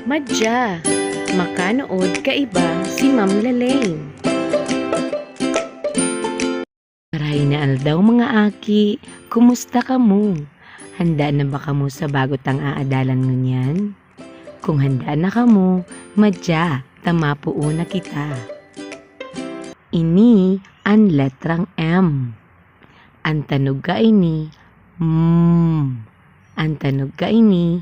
Madya, makanood kaiba si Ma'am Lalaine. Maray na aldaw mga aki, kumusta ka mo? Handa na ba kamo sa bago tang aadalan ngunyan? Kung handa na kamo, madya, tamapuo na kita. Ini ang letrang M. Ang tanog ka ini, Ang tanog ka ini,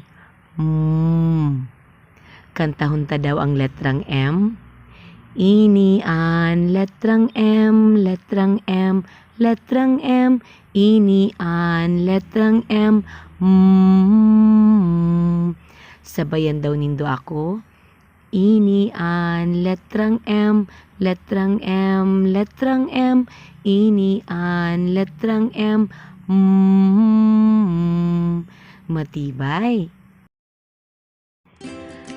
Kantahon ta daw ang letrang M. Ini an letrang M, letrang M, letrang M. Ini an letrang M. Sabayan daw nindo ako. Ini an letrang M, letrang M, letrang M. Ini an letrang M. Matibay.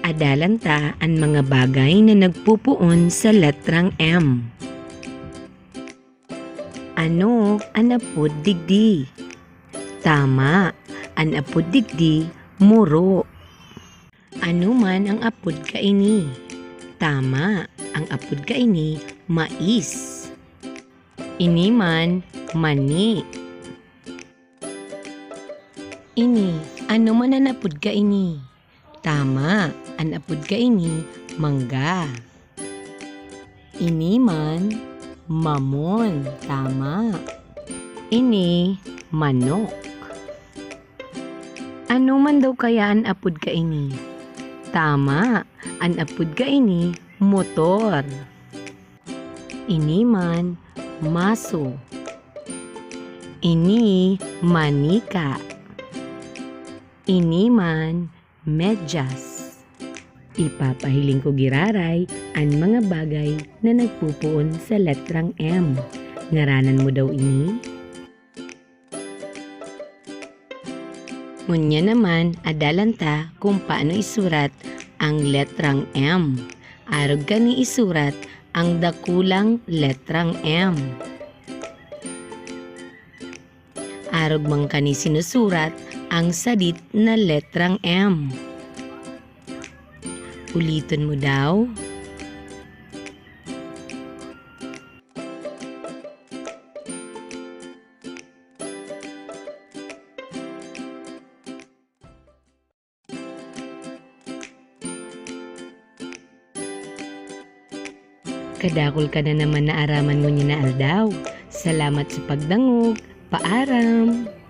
Adalan ta ang mga bagay na nagpupuon sa letrang M. Ano ang apod digdi? Tama, ang apod digdi, muro. Ano man ang apod kaini? Tama, ang apod kaini, mais. Ini man, mani. Ini, ano man ang apod kaini? Tama, ang apod kaini, mangga. Ini man, mamon. Tama. Ini, manok. Ano man daw kaya ang apod kaini? Tama, ang apod kaini, motor. Ini man, maso. Ini, manika. Ini man, medyas. Ipapahiling ko giraray ang mga bagay na nagpupuon sa letrang M. Ngaranan mo daw ini? Ngunya naman, adalan ta kung paano isurat ang letrang M. Arog ka ni isurat ang dakulang letrang M. Arog mang ka ni sinusurat ang sadit na letrang M. Ulitin mo daw. Kadakol ka na naman na araman mo niya na aldaw. Salamat sa pagdangog. Paaram!